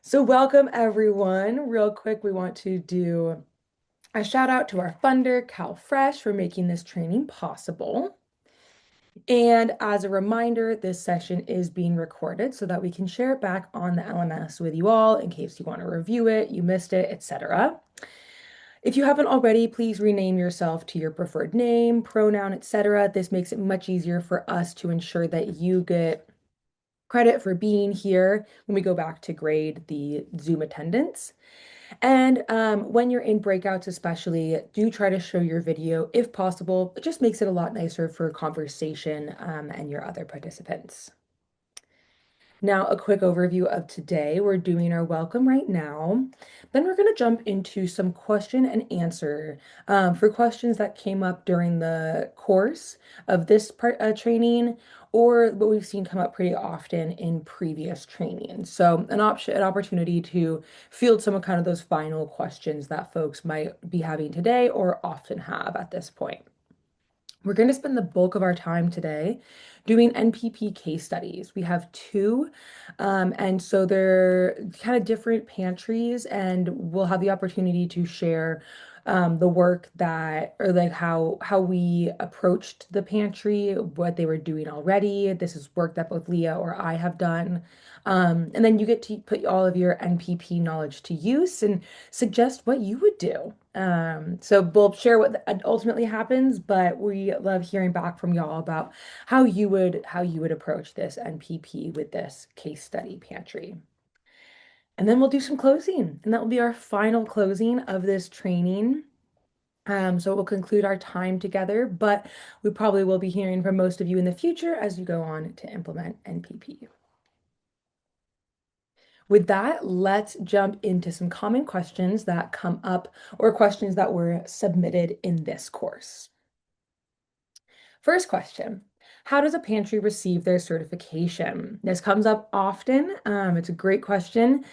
So, welcome everyone. Real quick, we want to do a shout out to our funder, CalFresh, for making this training possible. And as a reminder, this session is being recorded so that we can share it back on the LMS with you all in case you want to review it, you missed it, etc. If you haven't already, please rename yourself to your preferred name, pronoun, etc. This makes it much easier for us to ensure that you get credit for being here when we go back to grade the Zoom attendance. And when you're in breakouts, especially, do try to show your video if possible. It just makes it a lot nicer for conversation and your other participants. Now, a quick overview of today. We're doing our welcome right now. Then we're going to jump into some question and answer for questions that came up during the course of this training or what we've seen come up pretty often in previous trainings. So an opportunity to field some of kind of those final questions that folks might be having today or often have at this point. We're going to spend the bulk of our time today doing NPP case studies. We have two, and so they're kind of different pantries, and we'll have the opportunity to share the work that, or like how we approached the pantry, what they were doing already. This is work that both Leah or I have done. And then you get to put all of your NPP knowledge to use and suggest what you would do. So we'll share what ultimately happens, but we love hearing back from y'all about how you would approach this NPP with this case study pantry. And then we'll do some closing, and that will be our final closing of this training. So it will conclude our time together, but we probably will be hearing from most of you in the future as you go on to implement NPP. With that, let's jump into some common questions that come up or questions that were submitted in this course. First question, how does a pantry receive their certification? This comes up often. It's a great question.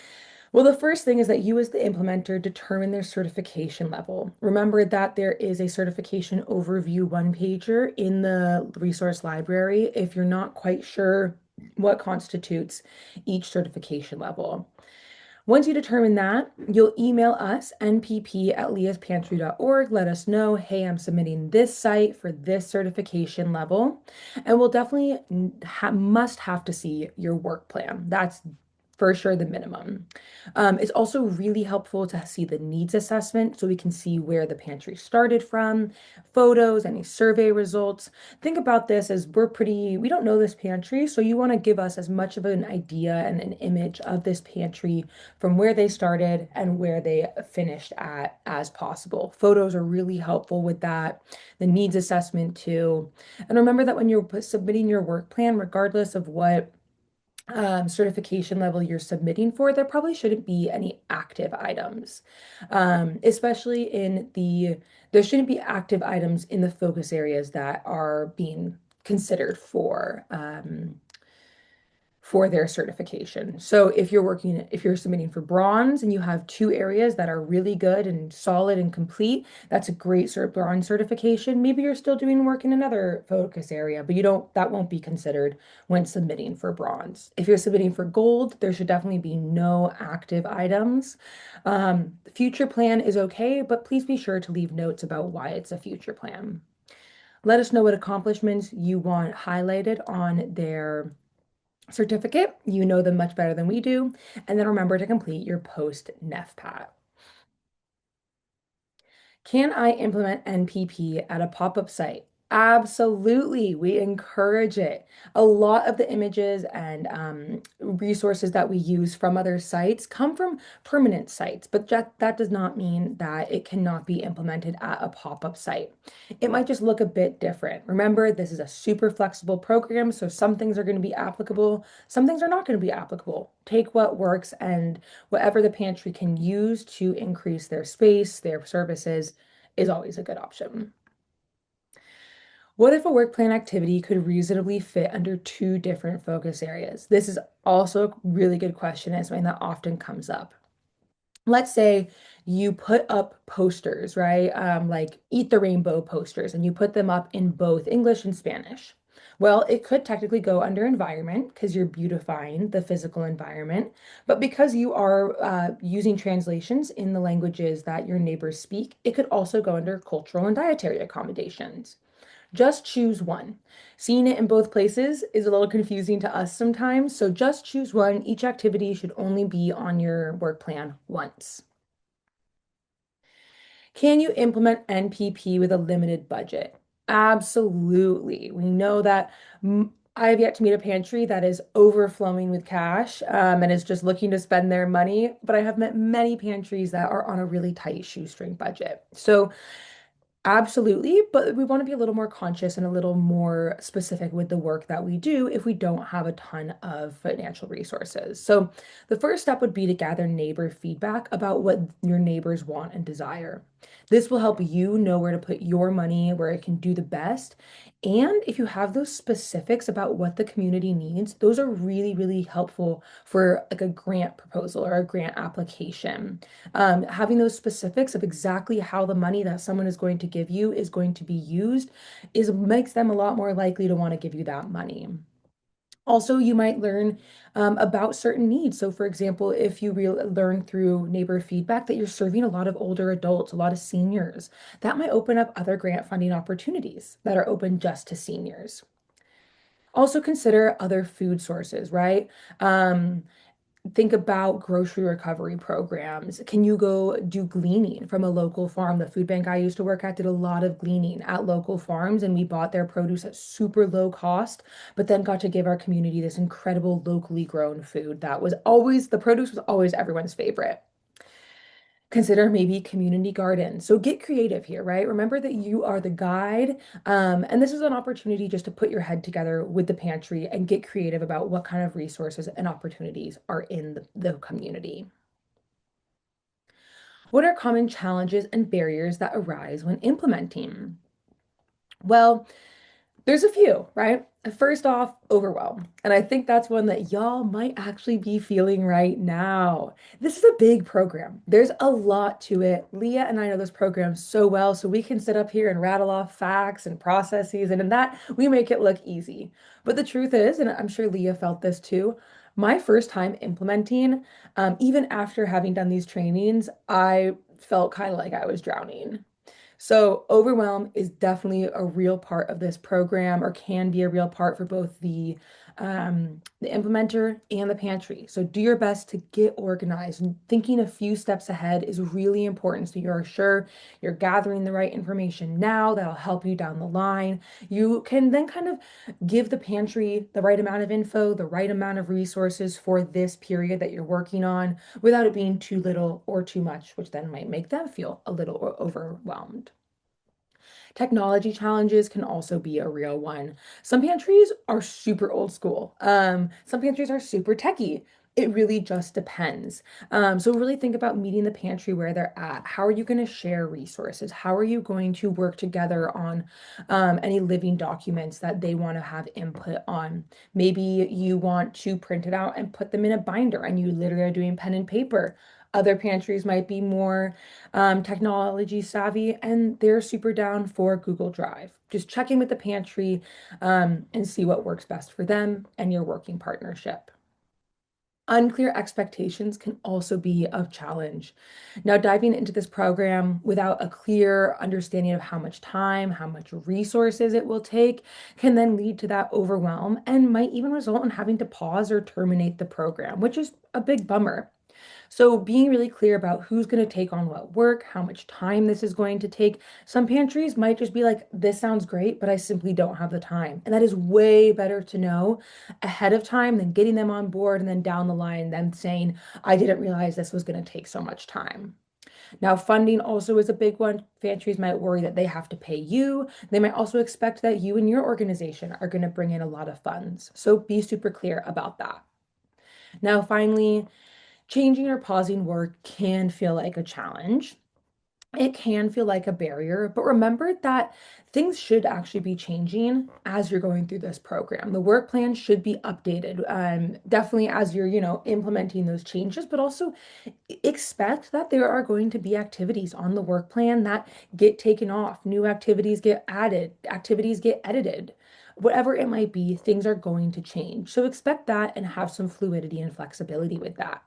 Well, the first thing is that you, as the implementer, determine their certification level. Remember that there is a certification overview one-pager in the resource library if you're not quite sure what constitutes each certification level. Once you determine that, you'll email us, npp@leaspantry.org. Let us know, hey, I'm submitting this site for this certification level. And we'll definitely must have to see your work plan. That's for sure the minimum. It's also really helpful to see the needs assessment so we can see where the pantry started from, photos, any survey results. Think about this as we don't know this pantry, so you want to give us as much of an idea and an image of this pantry from where they started and where they finished at as possible. Photos are really helpful with that. The needs assessment too. And remember that when you're submitting your work plan, regardless of what certification level you're submitting for, there probably shouldn't be any active items, especially there shouldn't be active items in the focus areas that are being considered for their certification. So if you're submitting for bronze and you have two areas that are really good and solid and complete, that's a great bronze certification. Maybe you're still doing work in another focus area, but that won't be considered when submitting for bronze. If you're submitting for gold, there should definitely be no active items. The future plan is okay, but please be sure to leave notes about why it's a future plan. Let us know what accomplishments you want highlighted on their certificate. You know them much better than we do. And then remember to complete your post NEFPAT. Can I implement NPP at a pop-up site? Absolutely. We encourage it. A lot of the images and resources that we use from other sites come from permanent sites, but that does not mean that it cannot be implemented at a pop-up site. It might just look a bit different. Remember, this is a super flexible program, so some things are going to be applicable, some things are not going to be applicable. Take what works and whatever the pantry can use to increase their space, their services is always a good option. What if a work plan activity could reasonably fit under two different focus areas? This is also a really good question and something that often comes up. Let's say you put up posters, right? Like Eat the Rainbow posters, and you put them up in both English and Spanish. Well, it could technically go under environment because you're beautifying the physical environment. But because you are using translations in the languages that your neighbors speak, it could also go under cultural and dietary accommodations. Just choose one. Seeing it in both places is a little confusing to us sometimes, so just choose one. Each activity should only be on your work plan once. Can you implement NPP with a limited budget? Absolutely. We know that I have yet to meet a pantry that is overflowing with cash and is just looking to spend their money, but I have met many pantries that are on a really tight shoestring budget. So absolutely, but we want to be a little more conscious and a little more specific with the work that we do if we don't have a ton of financial resources. So, the first step would be to gather neighbor feedback about what your neighbors want and desire. This will help you know where to put your money, where it can do the best. And if you have those specifics about what the community needs, those are really, really helpful for like a grant proposal or a grant application. Having those specifics of exactly how the money that someone is going to give you is going to be used is makes them a lot more likely to want to give you that money. Also, you might learn about certain needs. So, for example, if you learn through neighbor feedback that you're serving a lot of older adults, a lot of seniors, that might open up other grant funding opportunities that are open just to seniors. Also, consider other food sources, right? Um, Think about grocery recovery programs. Can you go do gleaning from a local farm? The food bank I used to work at did a lot of gleaning at local farms, and we bought their produce at super low cost, but then got to give our community this incredible locally grown food that was always, the produce was always everyone's favorite. Consider maybe community gardens. So get creative here, right? Remember that you are the guide. And this is an opportunity just to put your head together with the pantry and get creative about what kind of resources and opportunities are in the community. What are common challenges and barriers that arise when implementing? Well, there's a few, right? First off, overwhelm. And I think that's one that y'all might actually be feeling right now. This is a big program. There's a lot to it. Leah and I know this program so well, so we can sit up here and rattle off facts and processes, and in that, we make it look easy. But the truth is, and I'm sure Leah felt this too, my first time implementing, even after having done these trainings, I felt kind of like I was drowning. So, overwhelm is definitely a real part of this program, or can be a real part for both the implementer and the pantry. So, do your best to get organized. And thinking a few steps ahead is really important. So, you're sure you're gathering the right information now that'll help you down the line. You can then kind of give the pantry the right amount of info, the right amount of resources for this period that you're working on without it being too little or too much, which then might make them feel a little overwhelmed. Technology challenges can also be a real one. Some pantries are super old school. Some pantries are super techy. It really just depends. So really think about meeting the pantry where they're at. How are you going to share resources? How are you going to work together on any living documents that they want to have input on? Maybe you want to print it out and put them in a binder and you literally are doing pen and paper. Other pantries might be more technology savvy, and they're super down for Google Drive. Just check in with the pantry and see what works best for them and your working partnership. Unclear expectations can also be a challenge. Now, diving into this program without a clear understanding of how much time, how much resources it will take, can then lead to that overwhelm and might even result in having to pause or terminate the program, which is a big bummer. So being really clear about who's going to take on what work, how much time this is going to take. Some pantries might just be like, this sounds great, but I simply don't have the time. And that is way better to know ahead of time than getting them on board and then down the line, them saying, I didn't realize this was going to take so much time. Now, funding also is a big one. Pantries might worry that they have to pay you. They might also expect that you and your organization are going to bring in a lot of funds. So be super clear about that. Now, finally, changing or pausing work can feel like a challenge. It can feel like a barrier, but remember that things should actually be changing as you're going through this program. The work plan should be updated, definitely as you're, implementing those changes, but also expect that there are going to be activities on the work plan that get taken off, new activities get added, activities get edited. whatever it might be, things are going to change. So expect that and have some fluidity and flexibility with that.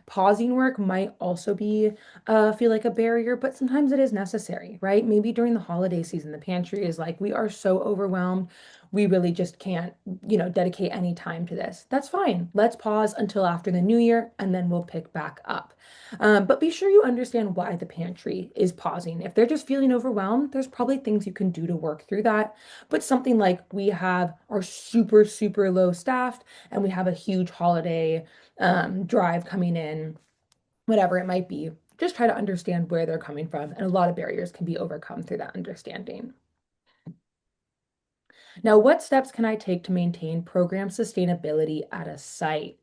Pausing work might also be feel like a barrier, but sometimes it is necessary, right? Maybe during the holiday season, the pantry is like, we are so overwhelmed, we really just can't, dedicate any time to this. That's fine. Let's pause until after the new year, and then we'll pick back up. But be sure you understand why the pantry is pausing. If they're just feeling overwhelmed, there's probably things you can do to work through that. But something like we have are super, super low staffed, and we have a huge holiday drive coming in, whatever it might be. Just try to understand where they're coming from. And a lot of barriers can be overcome through that understanding. Now, what steps can I take to maintain program sustainability at a site?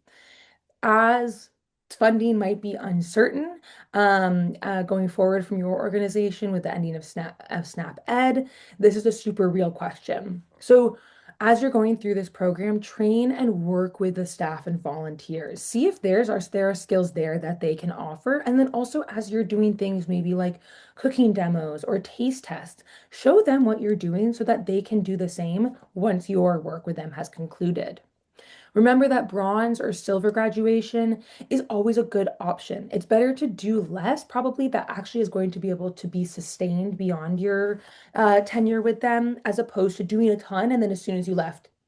As funding might be uncertain going forward from your organization with the ending of SNAP Ed, this is a super real question. So as you're going through this program, train and work with the staff and volunteers. See if there are skills there that they can offer. And then also as you're doing things maybe like cooking demos or taste tests, show them what you're doing so that they can do the same once your work with them has concluded. Remember that bronze or silver graduation is always a good option. It's better to do less, probably, that actually is going to be able to be sustained beyond your tenure with them, as opposed to doing a ton and then as soon as you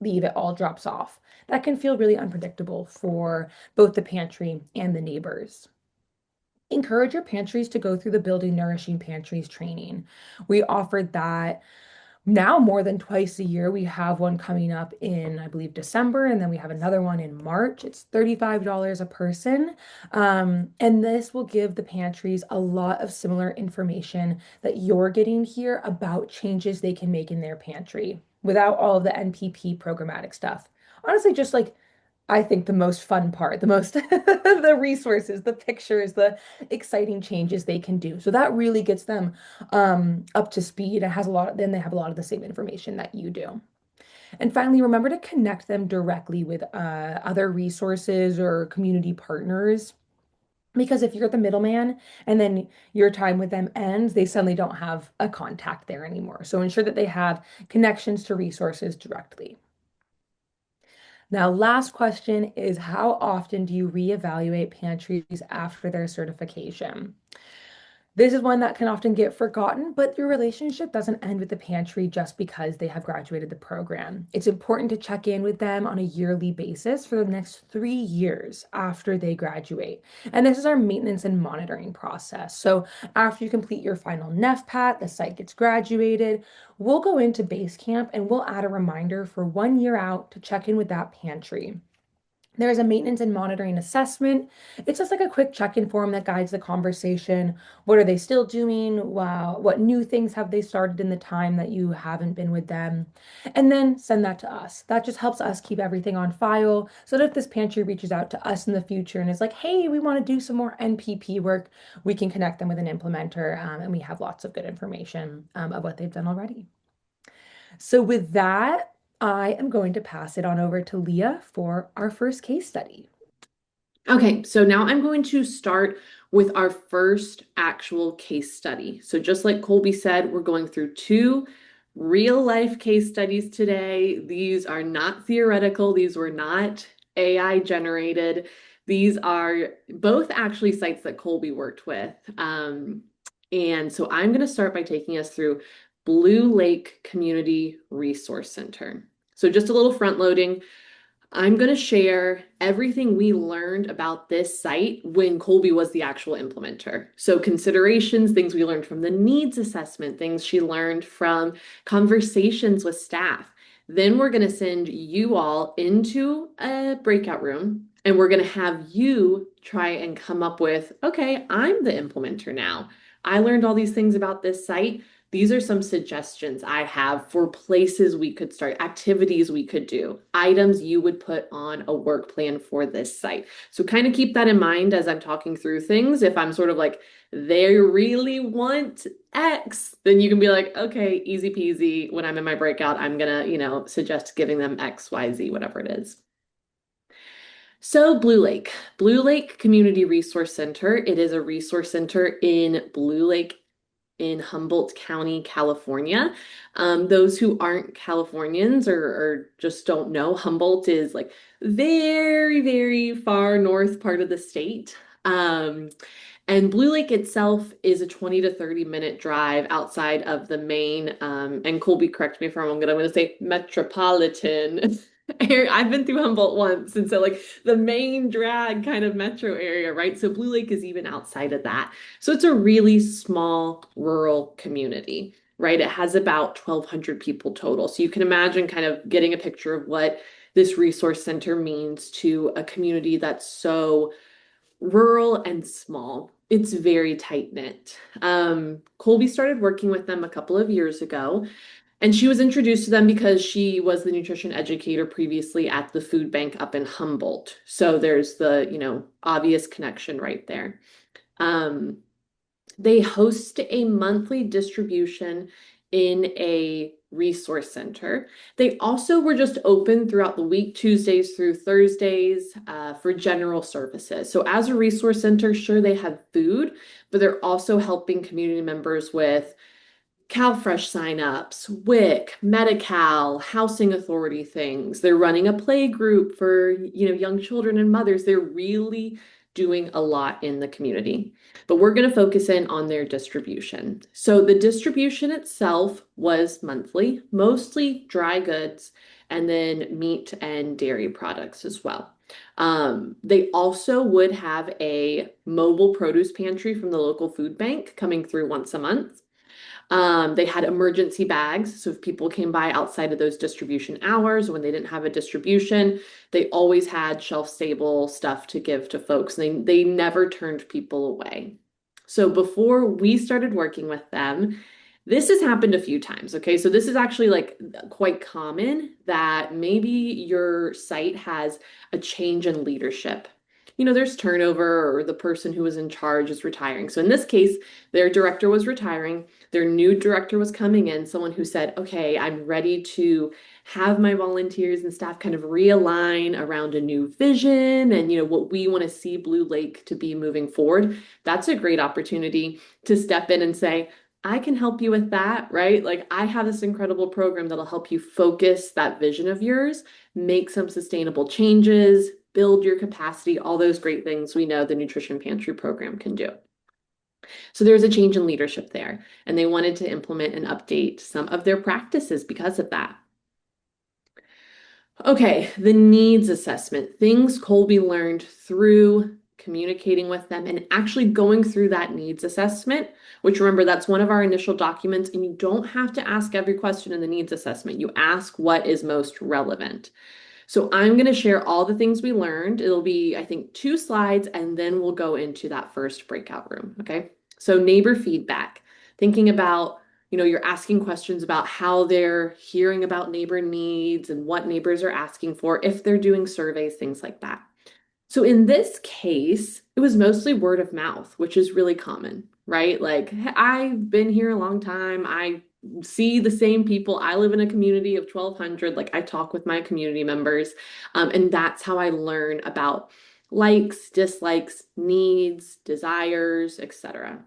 leave, it all drops off. That can feel really unpredictable for both the pantry and the neighbors. Encourage your pantries to go through the Building Nourishing Pantries training. We offered that now more than twice a year. We have one coming up in, I believe, December, and then we have another one in March. It's $35 a person. And this will give the pantries a lot of similar information that you're getting here about changes they can make in their pantry without all of the NPP programmatic stuff. Honestly, just like I think the most fun part, the most the resources, the pictures, the exciting changes they can do. So that really gets them up to speed and has a lot, then they have a lot of the same information that you do. And finally, remember to connect them directly with other resources or community partners. Because if you're the middleman and then your time with them ends, they suddenly don't have a contact there anymore. So ensure that they have connections to resources directly. Now, last question is, how often do you reevaluate pantries after their certification? This is one that can often get forgotten, but your relationship doesn't end with the pantry just because they have graduated the program. It's important to check in with them on a yearly basis for the next 3 years after they graduate. And this is our maintenance and monitoring process. So after you complete your final NEFPAT, the site gets graduated, we'll go into base camp and we'll add a reminder for 1 year out to check in with that pantry. There is a maintenance and monitoring assessment. It's just like a quick check-in form that guides the conversation. What are they still doing? Wow, what new things have they started in the time that you haven't been with them? And then send that to us. That just helps us keep everything on file so that if this pantry reaches out to us in the future and is like, hey, we want to do some more NPP work, we can connect them with an implementer, and we have lots of good information of what they've done already. So with that, I am going to pass it on over to Leah for our first case study. Okay, so now I'm going to start with our first actual case study. So just like Colby said, we're going through two real life case studies today. These are not theoretical. These were not AI generated. These are both actually sites that Colby worked with. And so I'm going to start by taking us through Blue Lake Community Resource Center. So just a little front loading. I'm going to share everything we learned about this site when Colby was the actual implementer. So considerations, things we learned from the needs assessment, things she learned from conversations with staff. Then we're going to send you all into a breakout room and we're going to have you try and come up with, okay, I'm the implementer now. I learned all these things about this site. These are some suggestions I have for places we could start, activities we could do, items you would put on a work plan for this site. So kind of keep that in mind as I'm talking through things. If I'm sort of like, they really want X, then you can be like, okay, easy peasy. When I'm in my breakout, I'm gonna, suggest giving them X, Y, Z, whatever it is. So Blue Lake Community Resource Center. It is a resource center in Blue Lake in Humboldt County, California. Those who aren't Californians or just don't know, Humboldt is like very, very far north part of the state. And Blue Lake itself is a 20 to 30-minute drive outside of the main, and Colby, correct me if I'm wrong, but I'm going to say metropolitan area. I've been through Humboldt once, and so like the main drag kind of metro area, right? So Blue Lake is even outside of that. So it's a really small rural community, right? It has about 1,200 people total. So you can imagine kind of getting a picture of what this resource center means to a community that's so rural and small. It's very tight knit. Colby started working with them a couple of years ago, and she was introduced to them because she was the nutrition educator previously at the food bank up in Humboldt. So there's the, obvious connection right there. Um, they host a monthly distribution in a resource center. They also were just open throughout the week, Tuesdays through Thursdays, for general services. So as a resource center, sure, they have food, but they're also helping community members with CalFresh signups, WIC, Medi-Cal, housing authority things. They're running a play group for, young children and mothers. They're really doing a lot in the community. But we're going to focus in on their distribution. So the distribution itself was monthly, mostly dry goods, and then meat and dairy products as well. They also would have a mobile produce pantry from the local food bank coming through once a month. They had emergency bags. So if people came by outside of those distribution hours, when they didn't have a distribution, they always had shelf-stable stuff to give to folks. They never turned people away. So before we started working with them, this has happened a few times. Okay. So this is actually like quite common that maybe your site has a change in leadership. There's turnover or the person who was in charge is retiring. So in this case, their director was retiring. Their new director was coming in, someone who said, okay, I'm ready to have my volunteers and staff kind of realign around a new vision and, what we want to see Blue Lake to be moving forward. That's a great opportunity to step in and say, I can help you with that, right? Like I have this incredible program that'll help you focus that vision of yours, make some sustainable changes, build your capacity, all those great things we know the Nutrition Pantry program can do. So there's a change in leadership there, and they wanted to implement and update some of their practices because of that. Okay, the needs assessment, things Colby learned through communicating with them and actually going through that needs assessment, which remember, that's one of our initial documents, and you don't have to ask every question in the needs assessment. You ask what is most relevant. So I'm going to share all the things we learned. It'll be, I think, 2 slides, and then we'll go into that first breakout room. Okay. So neighbor feedback, thinking about, you're asking questions about how they're hearing about neighbor needs and what neighbors are asking for, if they're doing surveys, things like that. So in this case, it was mostly word of mouth, which is really common, right? Like, I've been here a long time. I see the same people. I live in a community of 1,200. Like, I talk with my community members, and that's how I learn about likes, dislikes, needs, desires, etc.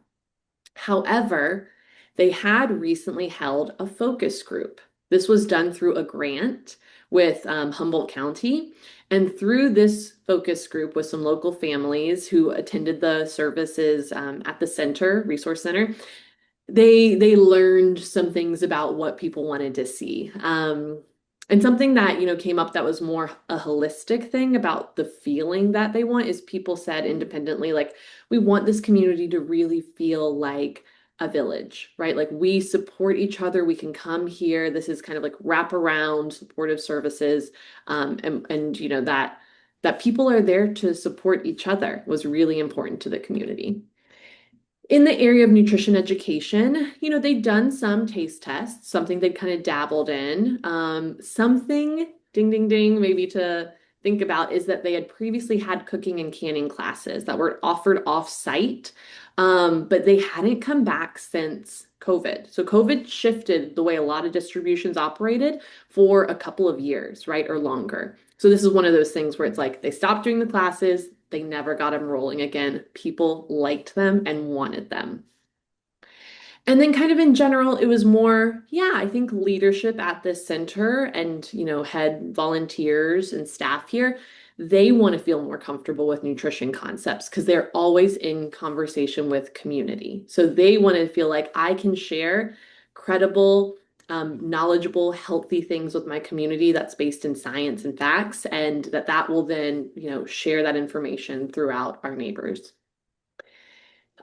However, they had recently held a focus group. This was done through a grant with Humboldt County. And through this focus group with some local families who attended the services at the center, resource center, they learned some things about what people wanted to see. And something that, came up that was more a holistic thing about the feeling that they want is people said independently, like, we want this community to really feel like a village, right? Like we support each other. We can come here. This is kind of like wraparound supportive services. And that people are there to support each other was really important to the community. In the area of nutrition education, they'd done some taste tests, something they'd kind of dabbled in. Something, ding, ding, ding, maybe to think about is that they had previously had cooking and canning classes that were offered off-site, but they hadn't come back since COVID. So COVID shifted the way a lot of distributions operated for a couple of years, right, or longer. So this is one of those things where it's like they stopped doing the classes, they never got them rolling again. People liked them and wanted them. And then kind of in general, it was more, yeah, I think leadership at this center and, head volunteers and staff here, they want to feel more comfortable with nutrition concepts because they're always in conversation with community. So they want to feel like I can share credible, knowledgeable, healthy things with my community that's based in science and facts, and that will then, share that information throughout our neighbors.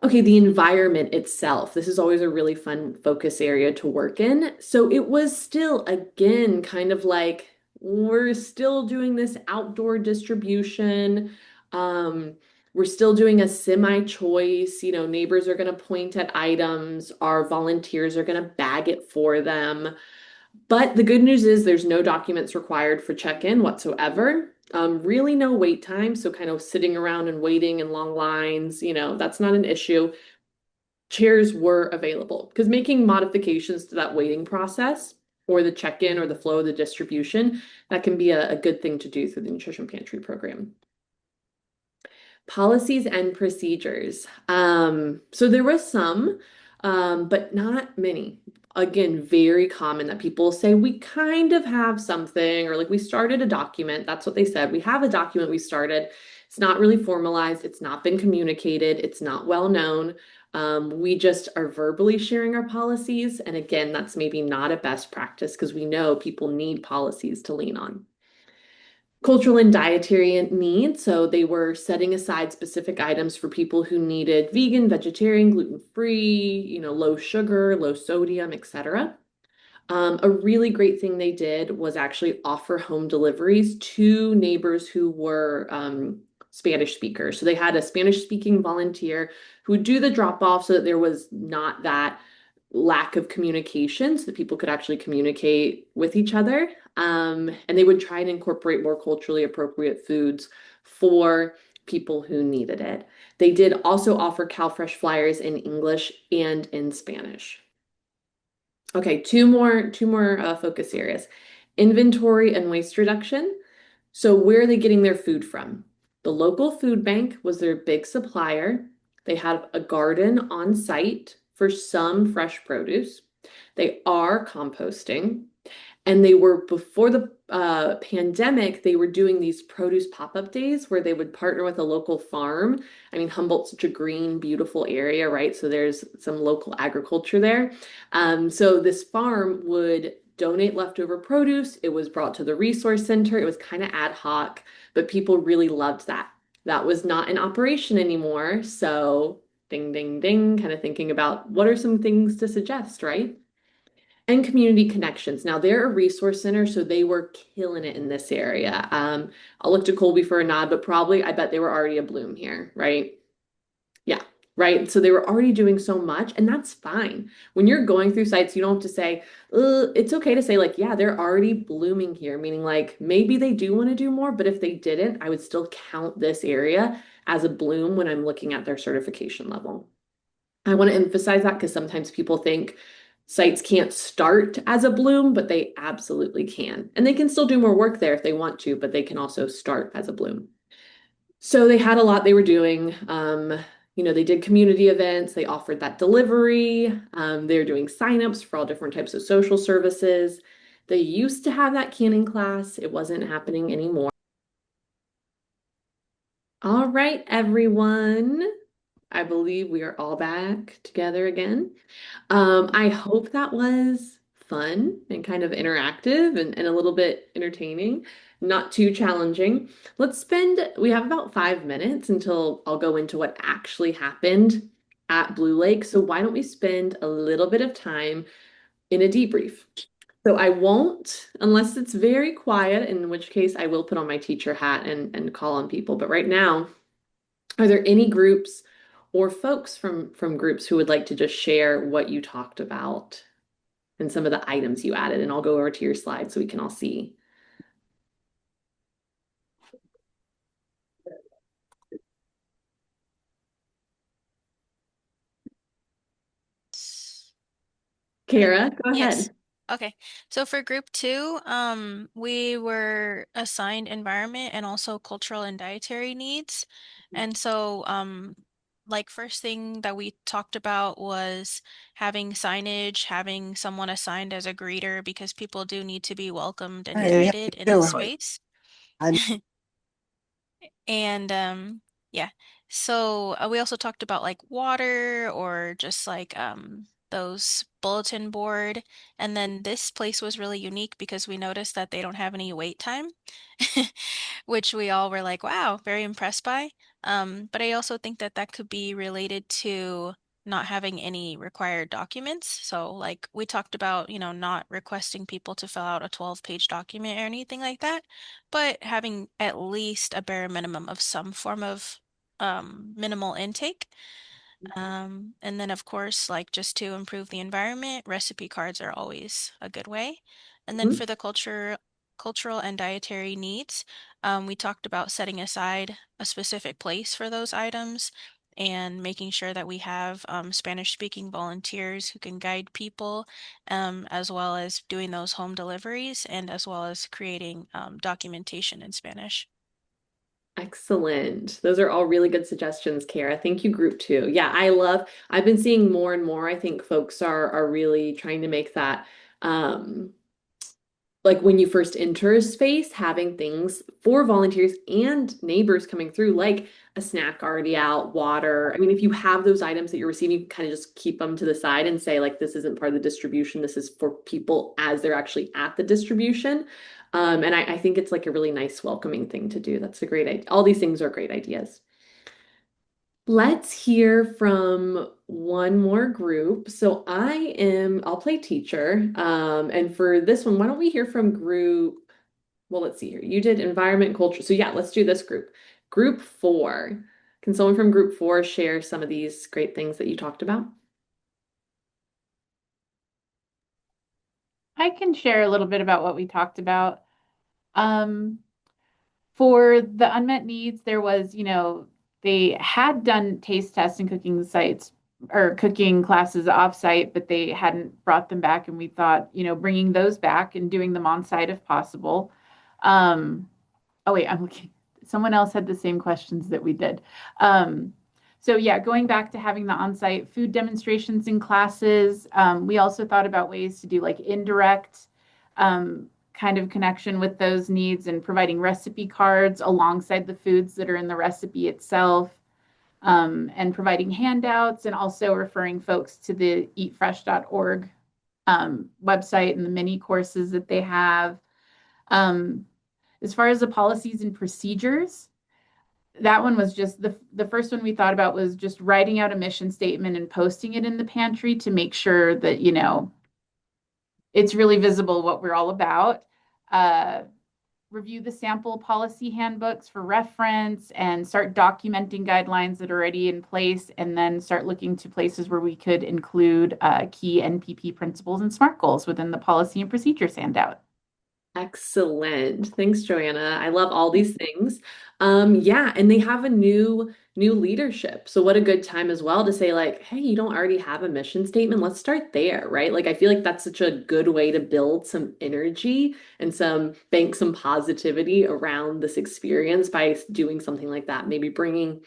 Okay, the environment itself. This is always a really fun focus area to work in. So it was still, again, kind of like we're still doing this outdoor distribution. Um, we're still doing a semi-choice. Neighbors are going to point at items, our volunteers are going to bag it for them. But the good news is there's no documents required for check-in whatsoever. Really no wait time. So kind of sitting around and waiting in long lines, that's not an issue. Chairs were available because making modifications to that waiting process or the check-in or the flow of the distribution, that can be a good thing to do through the nutrition pantry program. Policies and procedures. So there was some, but not many. Again, very common that people say we kind of have something, or like we started a document. That's what they said. We have a document we started. It's not really formalized. It's not been communicated. It's not well known. We just are verbally sharing our policies. And again, that's maybe not a best practice because we know people need policies to lean on. Cultural and dietary needs. So they were setting aside specific items for people who needed vegan, vegetarian, gluten-free, low sugar, low sodium, etc. A really great thing they did was actually offer home deliveries to neighbors who were Spanish speakers. So they had a Spanish speaking volunteer who would do the drop off so that there was not that lack of communication so that people could actually communicate with each other. And they would try and incorporate more culturally appropriate foods for people who needed it. They did also offer CalFresh flyers in English and in Spanish. Okay, two more focus areas. Inventory and waste reduction. So where are they getting their food from? The local food bank was their big supplier. They have a garden on site for some fresh produce. They are composting. And they were, before the pandemic, they were doing these produce pop-up days where they would partner with a local farm. I mean, Humboldt's such a green, beautiful area, right? So there's some local agriculture there. So this farm would donate leftover produce. It was brought to the resource center. It was kind of ad hoc, but people really loved that. That was not in operation anymore. So ding, ding, ding, kind of thinking about what are some things to suggest, right? And community connections. Now they're a resource center, so they were killing it in this area. I'll look to Colby for a nod, but probably I bet they were already a bloom here, right? Yeah, right. So they were already doing so much, and that's fine. When you're going through sites, you don't have to say, it's okay to say, like, yeah, they're already blooming here, meaning like maybe they do want to do more, but if they didn't, I would still count this area as a bloom when I'm looking at their certification level. I want to emphasize that because sometimes people think sites can't start as a bloom, but they absolutely can. And they can still do more work there if they want to, but they can also start as a bloom. So they had a lot they were doing. They did community events, they offered that delivery, they're doing signups for all different types of social services. They used to have that canning class, it wasn't happening anymore. All right, everyone. I believe we are all back together again. I hope that was fun and kind of interactive and a little bit entertaining, not too challenging. We have about 5 minutes until I'll go into what actually happened at Blue Lake. So why don't we spend a little bit of time in a debrief? So I won't, unless it's very quiet, in which case I will put on my teacher hat and call on people. But right now, are there any groups or folks from groups who would like to just share what you talked about and some of the items you added? And I'll go over to your slide so we can all see. Okay. Kara, go Yes. ahead. Okay. So for group two, we were assigned environment and also cultural and dietary needs. And so, like first thing that we talked about was having signage, having someone assigned as a greeter because people do need to be welcomed and greeted in a space. And yeah. So we also talked about like water or just like those bulletin board. And then this place was really unique because we noticed that they don't have any wait time, which we all were like, wow, very impressed by. But I also think that that could be related to not having any required documents. So like we talked about, not requesting people to fill out a 12-page document or anything like that, but having at least a bare minimum of some form of minimal intake. And then, of course, like just to improve the environment, recipe cards are always a good way. And then Mhm. for the cultural and dietary needs, we talked about setting aside a specific place for those items and making sure that we have Spanish-speaking volunteers who can guide people, as well as doing those home deliveries and as well as creating documentation in Spanish. Excellent. Those are all really good suggestions, Kara. Thank you, group two. Yeah, I've been seeing more and more. I think folks are really trying to make that um like when you first enter a space, having things for volunteers and neighbors coming through, like a snack already out, water. I mean, if you have those items that you're receiving, you can kind of just keep them to the side and say, like, this isn't part of the distribution. This is for people as they're actually at the distribution. And I think it's like a really nice, welcoming thing to do. That's a great idea. All these things are great ideas. Let's hear from one more group. I'll play teacher. And for this one, why don't we hear from group, well, let's see here. You did environment and culture. So yeah, let's do this group. Group four. Can someone from group four share some of these great things that you talked about? I can share a little bit about what we talked about. Um, for the unmet needs, there was, they had done taste tests and cooking sites or cooking classes offsite, but they hadn't brought them back. And we thought, bringing those back and doing them on site if possible. Um, oh, wait, I'm looking. Someone else had the same questions that we did. Um, so yeah, going back to having the on-site food demonstrations in classes, we also thought about ways to do like indirect kind of connection with those needs and providing recipe cards alongside the foods that are in the recipe itself, and providing handouts and also referring folks to the eatfresh.org website and the mini courses that they have. Um, as far as the policies and procedures, that one was just the first one we thought about was just writing out a mission statement and posting it in the pantry to make sure that, it's really visible what we're all about. Uh, Review the sample policy handbooks for reference and start documenting guidelines that are already in place, and then start looking to places where we could include key NPP principles and SMART goals within the policy and procedures handout. Excellent. Thanks, Joanna. I love all these things. Yeah, and they have a new leadership. So what a good time as well to say like, hey, you don't already have a mission statement. Let's start there, right? Like I feel like that's such a good way to build some energy and some bank some positivity around this experience by doing something like that. Maybe bringing,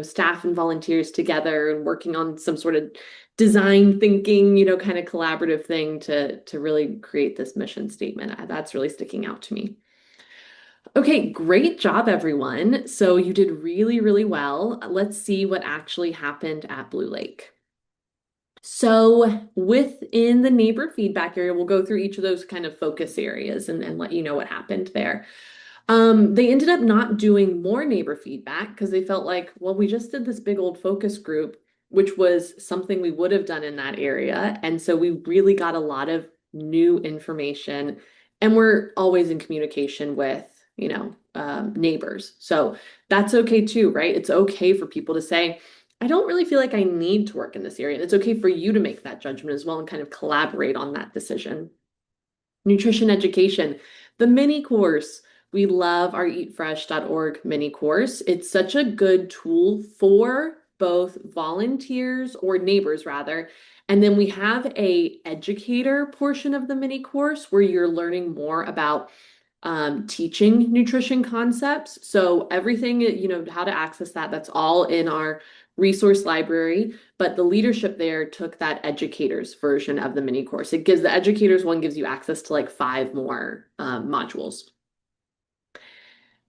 staff and volunteers together and working on some sort of design thinking, kind of collaborative thing to really create this mission statement. That's really sticking out to me. Okay, great job, everyone. So you did really, really well. Let's see what actually happened at Blue Lake. So within the neighbor feedback area, we'll go through each of those kind of focus areas and let you know what happened there. They ended up not doing more neighbor feedback because they felt like, well, we just did this big old focus group, which was something we would have done in that area. And so we really got a lot of new information. And we're always in communication with, neighbors. So that's okay too, right? It's okay for people to say, I don't really feel like I need to work in this area. And it's okay for you to make that judgment as well and kind of collaborate on that decision. Nutrition education, the mini course. We love our eatfresh.org mini course. It's such a good tool for both volunteers or neighbors rather. And then we have a educator portion of the mini course where you're learning more about teaching nutrition concepts. So everything, how to access that, that's all in our resource library. But the leadership there took that educators version of the mini course. It gives the educators one gives you access to like 5 more modules.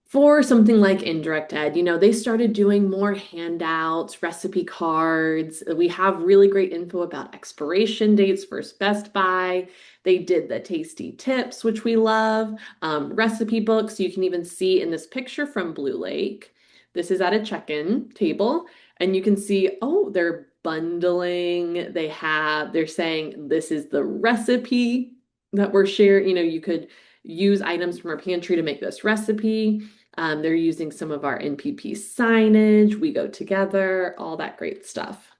For something like indirect ed, they started doing more handouts, recipe cards. We have really great info about expiration dates, first best by. They did the tasty tips, which we love, recipe books. You can even see in this picture from Blue Lake. This is at a check-in table, and you can see, oh, they're bundling. They're saying this is the recipe that we're sharing. You could use items from our pantry to make this recipe. They're using some of our NPP signage, We Go Together, all that great stuff.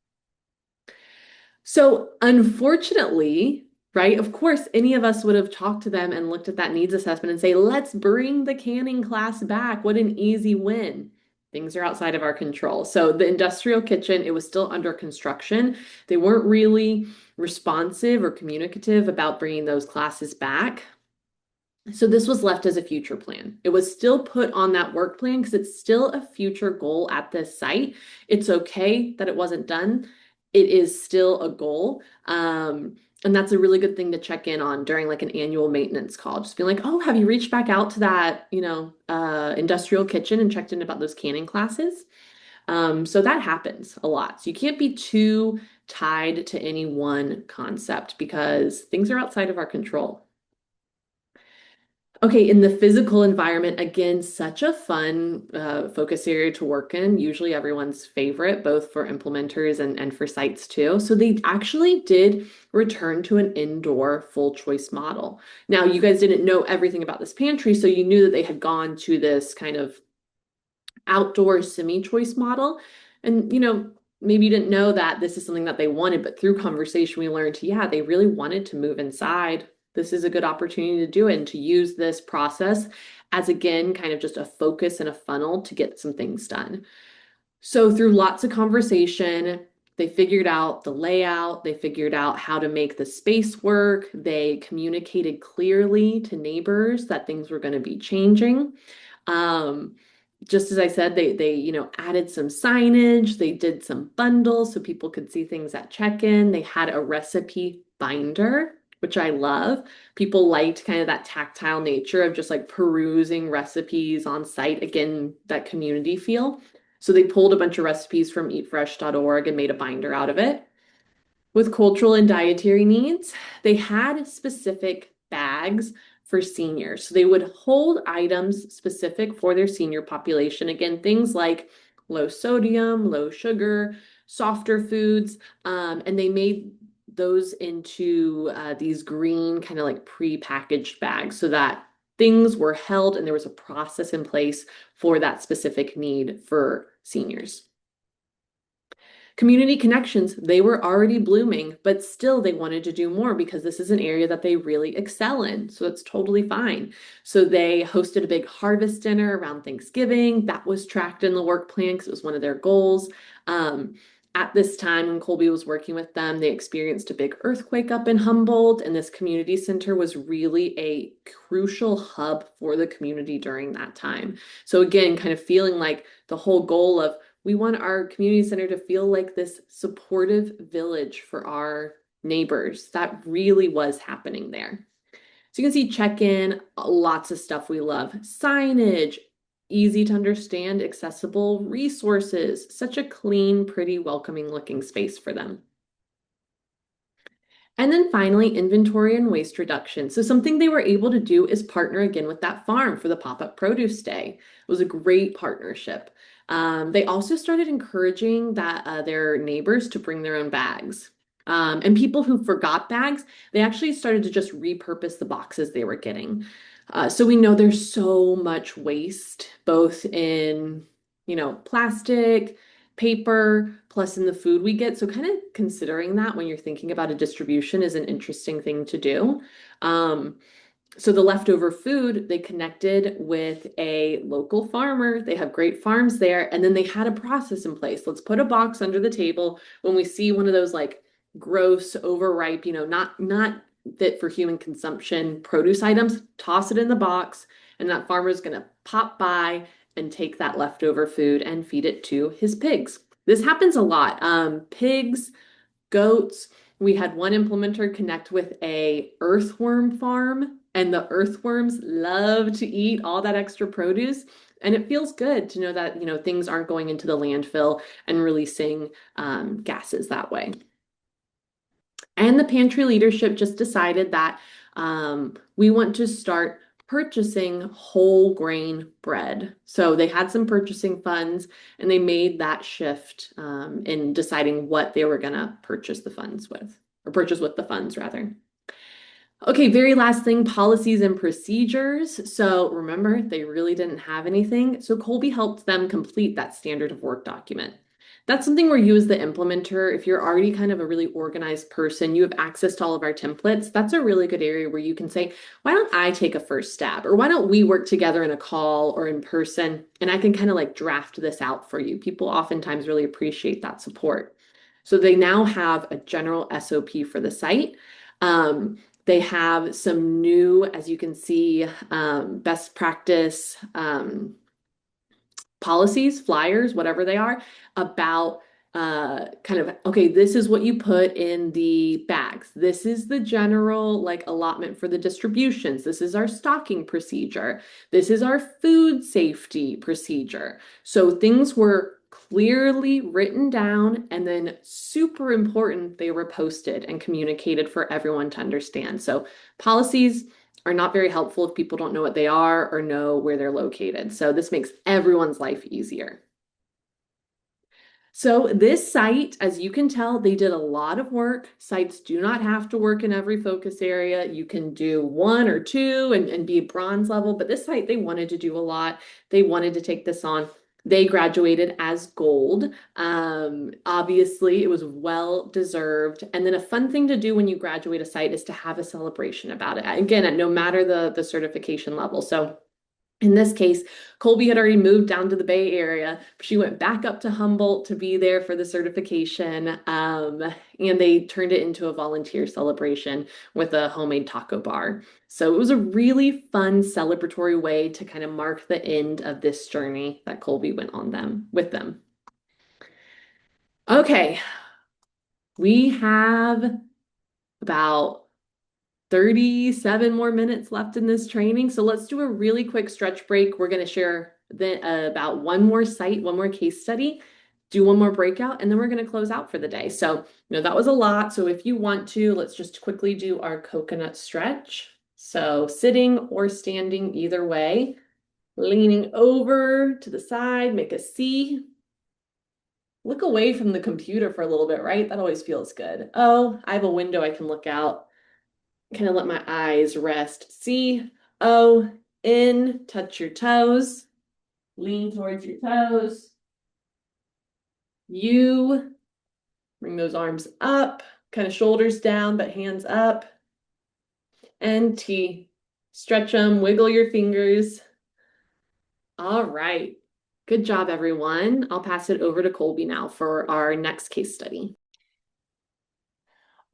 So unfortunately, right, of course, any of us would have talked to them and looked at that needs assessment and say, let's bring the canning class back. What an easy win. Things are outside of our control. So the industrial kitchen, it was still under construction. They weren't really responsive or communicative about bringing those classes back. So this was left as a future plan. It was still put on that work plan because it's still a future goal at this site. It's okay that it wasn't done. It is still a goal. And that's a really good thing to check in on during like an annual maintenance call. Just be like, oh, have you reached back out to that, industrial kitchen and checked in about those canning classes? So that happens a lot. So you can't be too tied to any one concept because things are outside of our control. Okay, in the physical environment, again, such a fun focus area to work in, usually everyone's favorite, both for implementers and for sites too. So they actually did return to an indoor full choice model. Now, you guys didn't know everything about this pantry, so you knew that they had gone to this kind of outdoor semi-choice model. And, maybe you didn't know that this is something that they wanted, but through conversation, we learned, yeah, they really wanted to move inside. This is a good opportunity to do it and to use this process as, again, kind of just a focus and a funnel to get some things done. So through lots of conversation, they figured out the layout, they figured out how to make the space work, they communicated clearly to neighbors that things were going to be changing. Just as I said, they added some signage, they did some bundles so people could see things at check-in. They had a recipe binder, which I love. People liked kind of that tactile nature of just like perusing recipes on site. Again, that community feel. So they pulled a bunch of recipes from eatfresh.org and made a binder out of it. With cultural and dietary needs, they had specific bags for seniors. So they would hold items specific for their senior population. Again, things like low sodium, low sugar, softer foods, and they made those into these green kind of like pre-packaged bags so that things were held and there was a process in place for that specific need for seniors. Community connections, they were already blooming, but still they wanted to do more because this is an area that they really excel in. So it's totally fine. So they hosted a big harvest dinner around Thanksgiving. That was tracked in the work plan because it was one of their goals. At this time, when Colby was working with them, they experienced a big earthquake up in Humboldt, and this community center was really a crucial hub for the community during that time. So again, kind of feeling like the whole goal of we want our community center to feel like this supportive village for our neighbors. That really was happening there. So you can see check-in, lots of stuff we love. Signage, easy to understand, accessible resources, such a clean, pretty, welcoming looking space for them. And then finally, inventory and waste reduction. So something they were able to do is partner again with that farm for the pop-up produce day. It was a great partnership. They also started encouraging their neighbors to bring their own bags. And people who forgot bags, they actually started to just repurpose the boxes they were getting. So we know there's so much waste, both in, plastic, paper, plus in the food we get. So kind of considering that when you're thinking about a distribution is an interesting thing to do. So the leftover food, they connected with a local farmer. They have great farms there. And then they had a process in place. Let's put a box under the table when we see one of those like gross, overripe, not fit for human consumption produce items, toss it in the box and that farmer is going to pop by and take that leftover food and feed it to his pigs. This happens a lot. Pigs, goats. We had one implementer connect with a earthworm farm, and the earthworms love to eat all that extra produce. And it feels good to know that, things aren't going into the landfill and releasing gases that way. And the pantry leadership just decided that we want to start purchasing whole grain bread. So they had some purchasing funds and they made that shift in deciding what they were going to purchase the funds with, or purchase with the funds rather. Okay, very last thing, policies and procedures. So remember, they really didn't have anything. So Colby helped them complete that standard of work document. That's something where you as the implementer, if you're already kind of a really organized person, you have access to all of our templates, that's a really good area where you can say, why don't I take a first stab? Or why don't we work together in a call or in person? And I can kind of like draft this out for you. People oftentimes really appreciate that support. So they now have a general SOP for the site. They have some new, as you can see, best practice policies, flyers, whatever they are, about kind of, okay, this is what you put in the bags. This is the general like allotment for the distributions. This is our stocking procedure. This is our food safety procedure. So things were clearly written down, and then super important, they were posted and communicated for everyone to understand. So policies are not very helpful if people don't know what they are or know where they're located. So this makes everyone's life easier. So this site, as you can tell, they did a lot of work. Sites do not have to work in every focus area. You can do one or two and be bronze level, but this site, they wanted to do a lot. They wanted to take this on. They graduated as gold. Obviously, it was well deserved. And then a fun thing to do when you graduate a site is to have a celebration about it. Again, no matter the certification level. So in this case, Colby had already moved down to the Bay Area. She went back up to Humboldt to be there for the certification, and they turned it into a volunteer celebration with a homemade taco bar. So it was a really fun celebratory way to kind of mark the end of this journey that Colby went on with them. Okay, we have about 37 more minutes left in this training. So let's do a really quick stretch break. We're going to share about one more site, one more case study, do one more breakout, and then we're going to close out for the day. So, that was a lot. So if you want to, let's just quickly do our coconut stretch. So sitting or standing, either way, leaning over to the side, make a C. Look away from the computer for a little bit, right? That always feels good. Oh, I have a window I can look out. Kind of let my eyes rest. C-O-N, touch your toes. Lean towards your toes. U, bring those arms up, kind of shoulders down, but hands up. And T, stretch them, wiggle your fingers. All right. Good job, everyone. I'll pass it over to Colby now for our next case study.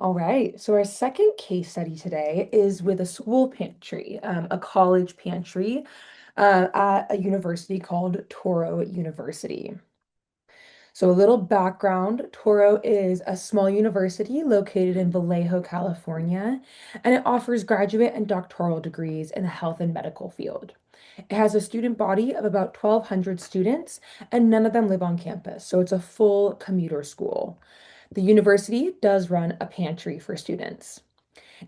All right, so our second case study today is with a school pantry, a college pantry at a university called Toro University. So a little background, Toro is a small university located in Vallejo, California, and it offers graduate and doctoral degrees in the health and medical field. It has a student body of about 1,200 students, and none of them live on campus, so it's a full commuter school. The university does run a pantry for students.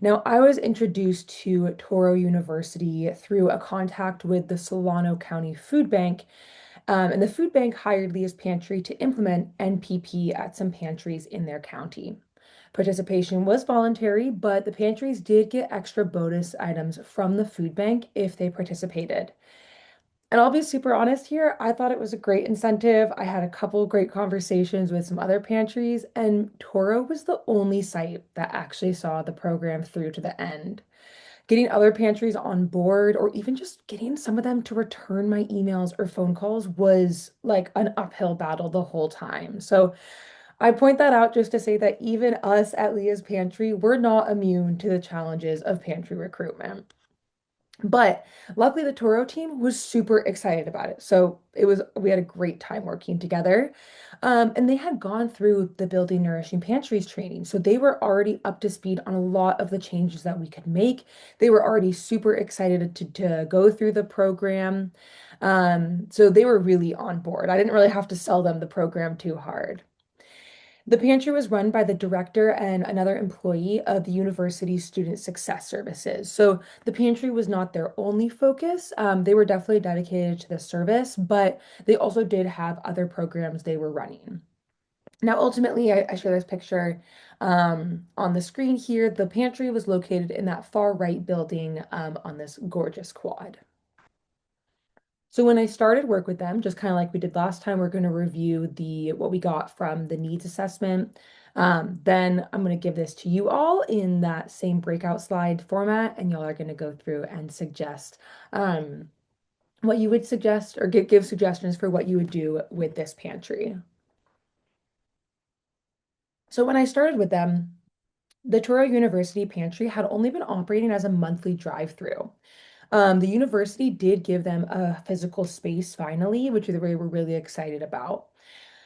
Now, I was introduced to Toro University through a contact with the Solano County Food Bank, and the food bank hired Leah's Pantry to implement NPP at some pantries in their county. Participation was voluntary, but the pantries did get extra bonus items from the food bank if they participated. And I'll be super honest here, I thought it was a great incentive. I had a couple great conversations with some other pantries, and Toro was the only site that actually saw the program through to the end. Getting other pantries on board, or even just getting some of them to return my emails or phone calls, was like an uphill battle the whole time. So I point that out just to say that even us at Leah's Pantry, we're not immune to the challenges of pantry recruitment. But luckily, the Toro team was super excited about it. So we had a great time working together. And they had gone through the Building Nourishing Pantries training. So they were already up to speed on a lot of the changes that we could make. They were already super excited to go through the program. So they were really on board. I didn't really have to sell them the program too hard. The pantry was run by the director and another employee of the university's student success services. So the pantry was not their only focus. They were definitely dedicated to the service, but they also did have other programs they were running. Now, ultimately, I share this picture on the screen here. The pantry was located in that far right building on this gorgeous quad. So when I started work with them, just kind of like we did last time, we're going to review the what we got from the needs assessment. Then I'm going to give this to you all in that same breakout slide format, and y'all are going to go through and suggest what you would suggest or give suggestions for what you would do with this pantry. So when I started with them, the Touro University Pantry had only been operating as a monthly drive-through. The university did give them a physical space finally, which we were really excited about.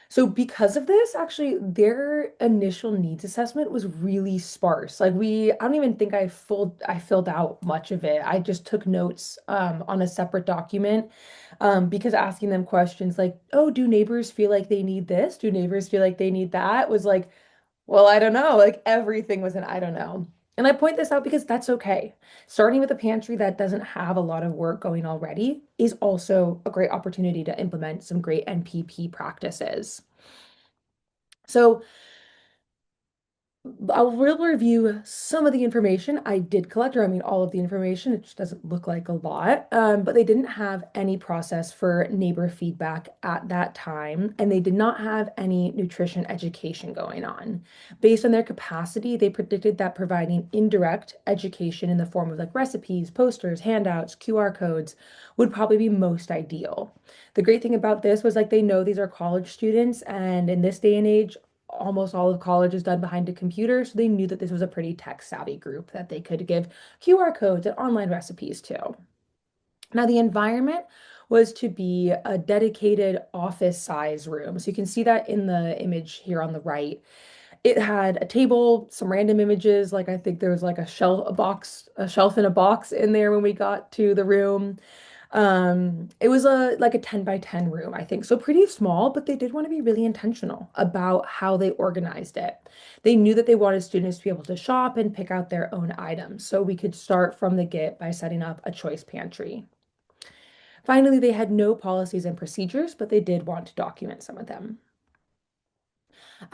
So because of this, actually, their initial needs assessment was really sparse. I don't even think I filled out much of it. I just took notes on a separate document because asking them questions like, "Oh, do neighbors feel like they need this? Do neighbors feel like they need that?" was like, well, I don't know. Like everything was an I don't know. And I point this out because that's okay. Starting with a pantry that doesn't have a lot of work going already is also a great opportunity to implement some great NPP practices. So will review some of the information I did collect, or I mean, all of the information. It just doesn't look like a lot. But they didn't have any process for neighbor feedback at that time, and they did not have any nutrition education going on. Based on their capacity, they predicted that providing indirect education in the form of like recipes, posters, handouts, QR codes would probably be most ideal. The great thing about this was like they know these are college students, and in this day and age, almost all of college is done behind a computer, so they knew that this was a pretty tech savvy group that they could give QR codes and online recipes to. Now, the environment was to be a dedicated office size room. So you can see that in the image here on the right. It had a table, some random images, like I think there was like a shelf in a box in there when we got to the room. It was a 10 by 10 room, I think. So pretty small, but they did want to be really intentional about how they organized it. They knew that they wanted students to be able to shop and pick out their own items. So we could start from the get by setting up a choice pantry. Finally, they had no policies and procedures, but they did want to document some of them.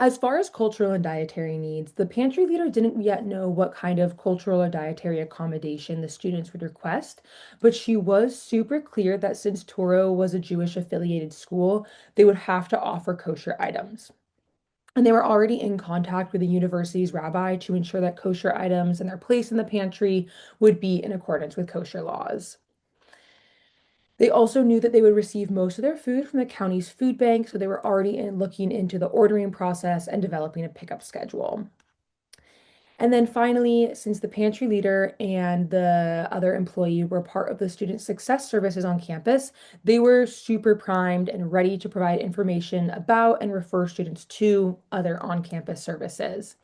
As far as cultural and dietary needs, the pantry leader didn't yet know what kind of cultural or dietary accommodation the students would request, but she was super clear that since Toro was a Jewish affiliated school, they would have to offer kosher items. And they were already in contact with the university's rabbi to ensure that kosher items and their place in the pantry would be in accordance with kosher laws. They also knew that they would receive most of their food from the county's food bank, so they were already looking into the ordering process and developing a pickup schedule. And then finally, since the pantry leader and the other employee were part of the student success services on campus, they were super primed and ready to provide information about and refer students to other on-campus services.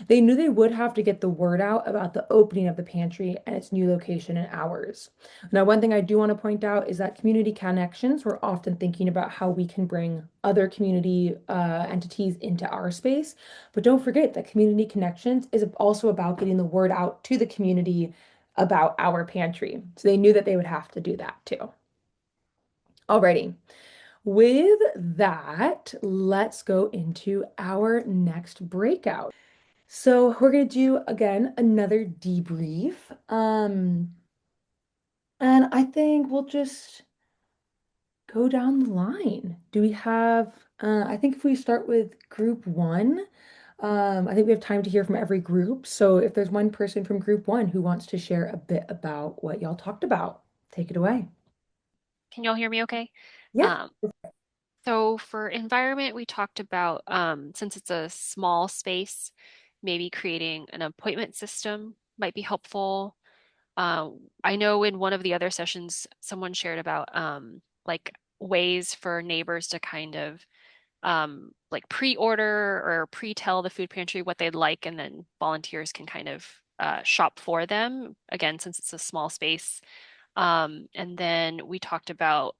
They knew they would have to get the word out about the opening of the pantry and its new location and hours. Now, one thing I do want to point out is that community connections, we're often thinking about how we can bring other community entities into our space. But don't forget that community connections is also about getting the word out to the community about our pantry. So they knew that they would have to do that too. Alrighty. With that, let's go into our next breakout. So we're going to do again another debrief. And I think we'll just go down the line. Do we have, I think if we start with group one, I think we have time to hear from every group. So if there's one person from group one who wants to share a bit about what y'all talked about, take it away. Can y'all hear me okay? Yeah. Um, so for environment, we talked about since it's a small space, maybe creating an appointment system might be helpful. Uh, I know in one of the other sessions, someone shared about like ways for neighbors to kind of like pre-order or pre-tell the food pantry what they'd like, and then volunteers can kind of shop for them. Again, since it's a small space. And then we talked about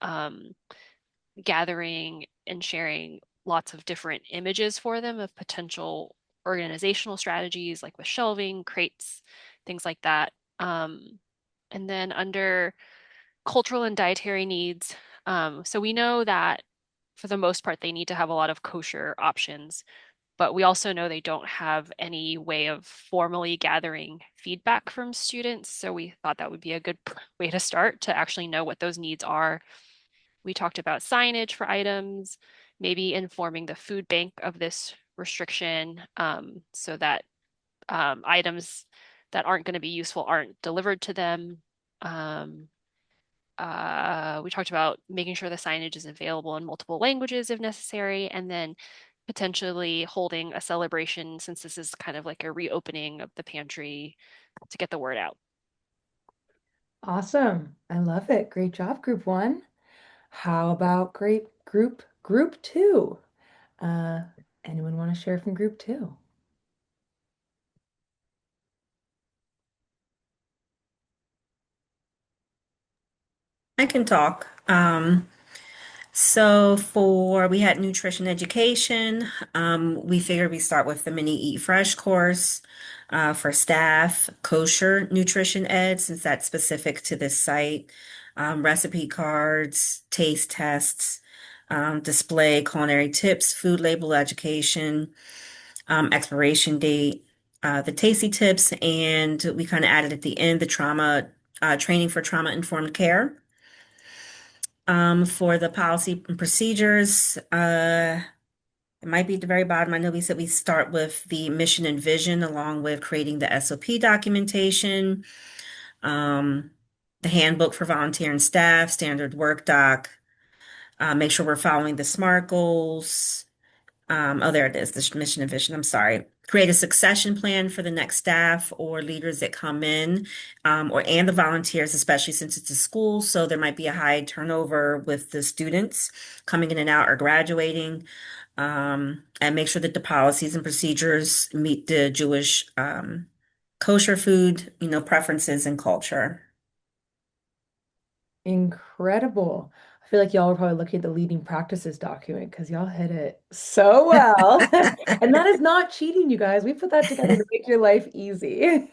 gathering and sharing lots of different images for them of potential organizational strategies, like with shelving, crates, things like that. And then under cultural and dietary needs, so we know that for the most part, they need to have a lot of kosher options, but we also know they don't have any way of formally gathering feedback from students. So we thought that would be a good way to start to actually know what those needs are. We talked about signage for items, maybe informing the food bank of this restriction, so that items that aren't going to be useful aren't delivered to them. Um, we talked about making sure the signage is available in multiple languages if necessary, and then potentially holding a celebration since this is kind of like a reopening of the pantry to get the word out. Awesome. I love it. Great job, group one. How about great group two? Uh, anyone want to share from group two? I can talk. We had nutrition education. We figured we start with the mini Eat Fresh course for staff, kosher nutrition ed, since that's specific to this site, recipe cards, taste tests, display culinary tips, food label education, expiration date, the tasty tips, and we kind of added at the end the trauma training for trauma informed care. For the policy and procedures, it might be at the very bottom. I know we said we start with the mission and vision along with creating the SOP documentation, um, the handbook for volunteer and staff, standard work doc, make sure we're following the SMART goals. Oh, there it is, the mission and vision. I'm sorry. Create a succession plan for the next staff or leaders that come in, and the volunteers, especially since it's a school. So there might be a high turnover with the students coming in and out or graduating. And make sure that the policies and procedures meet the Jewish kosher food, preferences and culture. Incredible. I feel like y'all were probably looking at the leading practices document because y'all hit it so well. And that is not cheating, you guys. We put that together to make your life easy.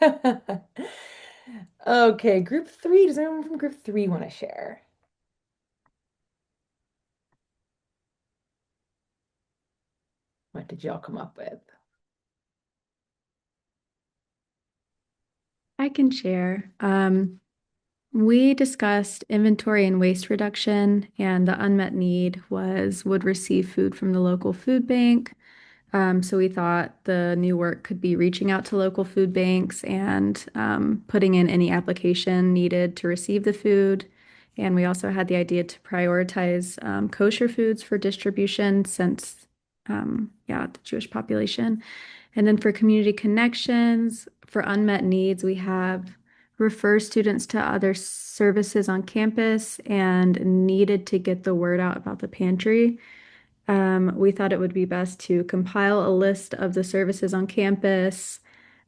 Okay, group three. Does anyone from group three want to share? What did y'all come up with? I can share. We discussed inventory and waste reduction, and the unmet need was would receive food from the local food bank. So we thought the new work could be reaching out to local food banks and putting in any application needed to receive the food. And we also had the idea to prioritize kosher foods for distribution since, yeah, the Jewish population. And then for community connections, for unmet needs, we have refer students to other services on campus and needed to get the word out about the pantry. We thought it would be best to compile a list of the services on campus,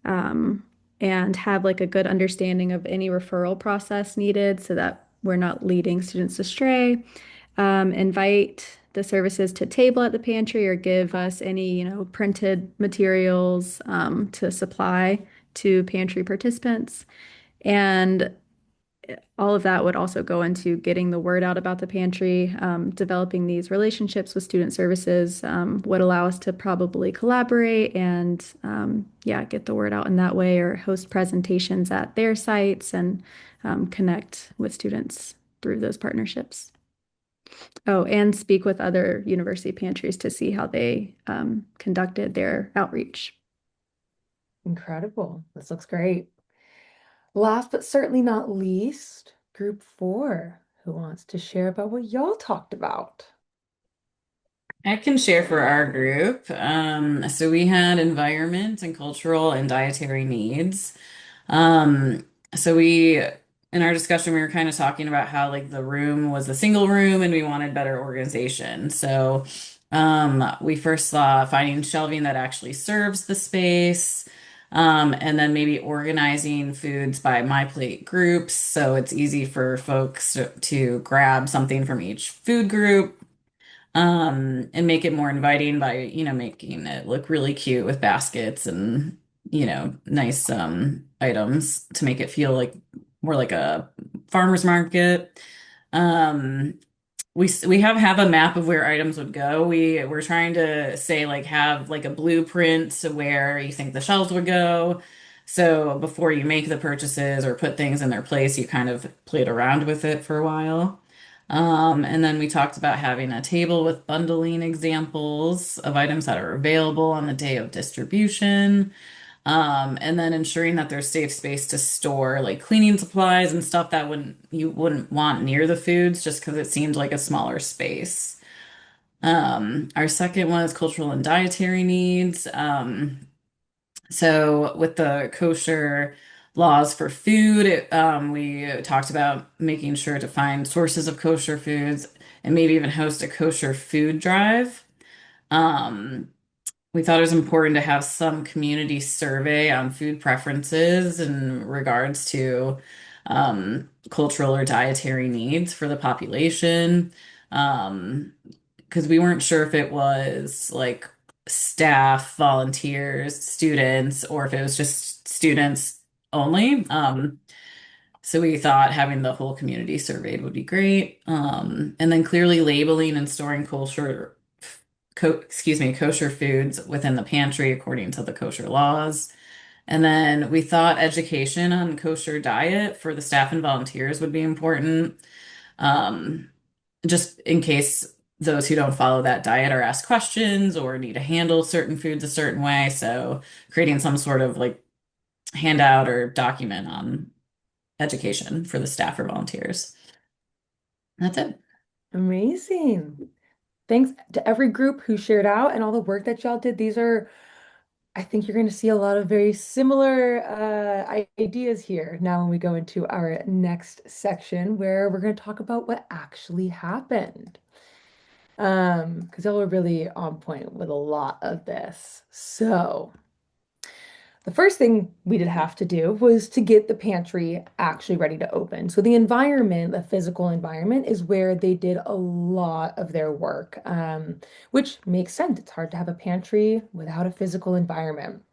um, and have like a good understanding of any referral process needed so that we're not leading students astray. Invite the services to table at the pantry or give us any, printed materials to supply to pantry participants. And all of that would also go into getting the word out about the pantry. Developing these relationships with student services would allow us to probably collaborate and, yeah, get the word out in that way or host presentations at their sites and connect with students through those partnerships. Oh, and speak with other university pantries to see how they conducted their outreach. Incredible. This looks great. Last but certainly not least, group four. Who wants to share about what y'all talked about? I can share for our group. So we had environment and cultural and dietary needs. Um, So in our discussion, we were kind of talking about how like the room was a single room and we wanted better organization. So we first saw finding shelving that actually serves the space. And then maybe organizing foods by my plate groups so it's easy for folks to grab something from each food group. And make it more inviting by, making it look really cute with baskets and, nice items to make it feel like more like a farmer's market. Um, we have a map of where items would go. We're trying to say like have like a blueprint to where you think the shelves would go. So before you make the purchases or put things in their place, you kind of played around with it for a while. And then we talked about having a table with bundling examples of items that are available on the day of distribution. And then ensuring that there's safe space to store like cleaning supplies and stuff that you wouldn't want near the foods just because it seemed like a smaller space. Our second one is cultural and dietary needs. So with the kosher laws for food, we talked about making sure to find sources of kosher foods and maybe even host a kosher food drive. Um, we thought it was important to have some community survey on food preferences in regards to cultural or dietary needs for the population. Um, because we weren't sure if it was like staff, volunteers, students, or if it was just students only. So we thought having the whole community surveyed would be great. And then clearly labeling and storing kosher foods within the pantry according to the kosher laws. And then we thought education on kosher diet for the staff and volunteers would be important, um, just in case those who don't follow that diet are asked questions or need to handle certain foods a certain way. So creating some sort of like handout or document on education for the staff or volunteers. That's it. Amazing. Thanks to every group who shared out and all the work that y'all did. I think you're going to see a lot of very similar ideas here now when we go into our next section where we're going to talk about what actually happened. Because y'all were really on point with a lot of this. So, the first thing we did have to do was to get the pantry actually ready to open. So the environment, the physical environment, is where they did a lot of their work, which makes sense. It's hard to have a pantry without a physical environment.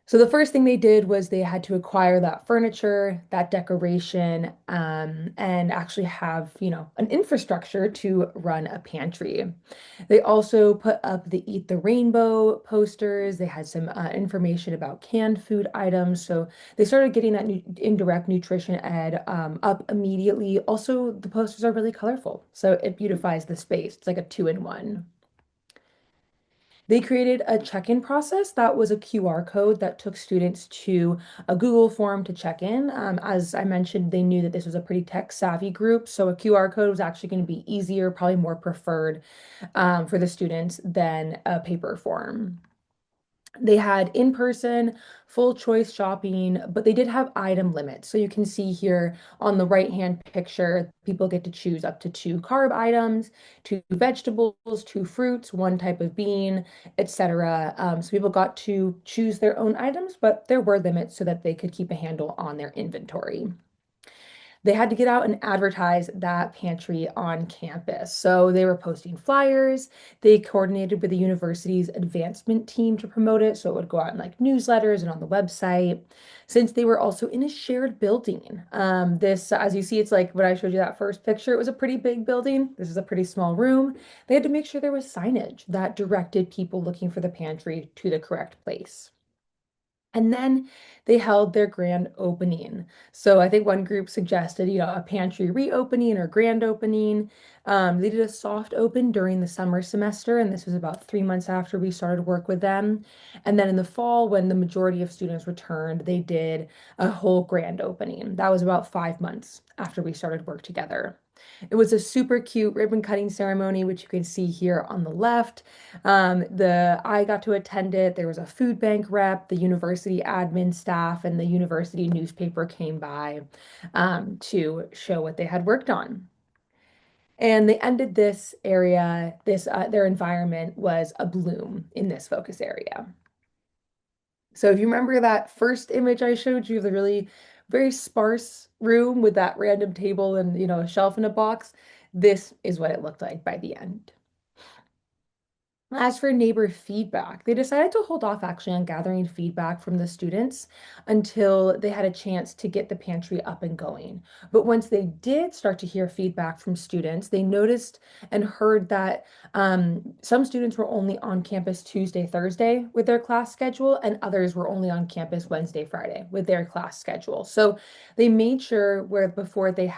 So the first thing they did was they had to acquire that furniture, that decoration, and actually have, an infrastructure to run a pantry. They also put up the Eat the Rainbow posters. They had some information about canned food items. So they started getting that indirect nutrition ed up immediately. Also, the posters are really colorful, so it beautifies the space. It's like a two-in-one. They created a check-in process that was a QR code that took students to a Google form to check in. As I mentioned, they knew that this was a pretty tech-savvy group, so a QR code was actually going to be easier, probably more preferred for the students than a paper form. They had in-person full choice shopping, but they did have item limits. So you can see here on the right-hand picture, people get to choose up to 2 carb items, 2 vegetables, 2 fruits, 1 type of bean, etc. So people got to choose their own items, but there were limits so that they could keep a handle on their inventory. They had to get out and advertise that pantry on campus. So they were posting flyers. They coordinated with the university's advancement team to promote it. So it would go out in like newsletters and on the website. Since they were also in a shared building. As you see, it's like when I showed you that first picture, it was a pretty big building. This is a pretty small room. They had to make sure there was signage that directed people looking for the pantry to the correct place. And then they held their grand opening. So I think one group suggested, a pantry reopening or grand opening. They did a soft open during the summer semester, and this was about 3 months after we started work with them. And then in the fall, when the majority of students returned, they did a whole grand opening. That was about 5 months after we started work together. It was a super cute ribbon cutting ceremony, which you can see here on the left. I got to attend it. There was a food bank rep, the university admin staff, and the university newspaper came by to show what they had worked on. And they ended this area, their environment was a bloom in this focus area. So if you remember that first image I showed you, the really very sparse room with that random table and, a shelf and a box, this is what it looked like by the end. As for neighbor feedback, they decided to hold off actually on gathering feedback from the students until they had a chance to get the pantry up and going. But once they did start to hear feedback from students, they noticed and heard that some students were only on campus Tuesday, Thursday with their class schedule, and others were only on campus Wednesday, Friday with their class schedule. So they made sure where before they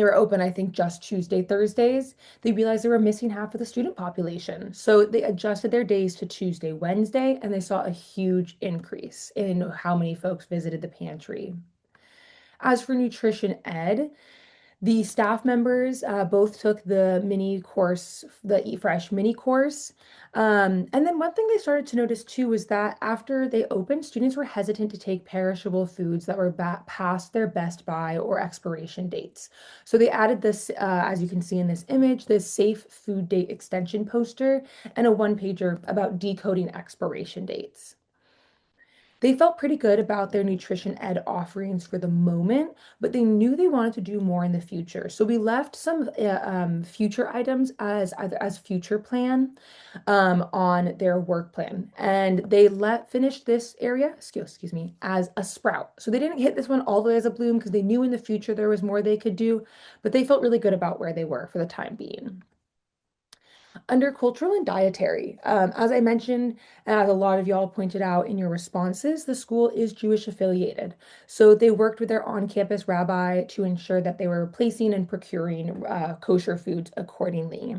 were open, I think, just Tuesday, Thursdays. They realized they were missing half of the student population. So they adjusted their days to Tuesday, Wednesday, and they saw a huge increase in how many folks visited the pantry. As for nutrition ed, the staff members both took the mini course, the Eat Fresh mini course. And then one thing they started to notice too was that after they opened, students were hesitant to take perishable foods that were past their best buy or expiration dates. So they added this, as you can see in this image, this safe food date extension poster and a one-pager about decoding expiration dates. They felt pretty good about their nutrition ed offerings for the moment, but they knew they wanted to do more in the future. So we left some future items as future plan on their work plan, and they finished this area, excuse me, as a sprout. So they didn't hit this one all the way as a bloom because they knew in the future there was more they could do, but they felt really good about where they were for the time being. Under cultural and dietary, as I mentioned, and as a lot of y'all pointed out in your responses, the school is Jewish affiliated. So they worked with their on-campus rabbi to ensure that they were placing and procuring kosher foods accordingly.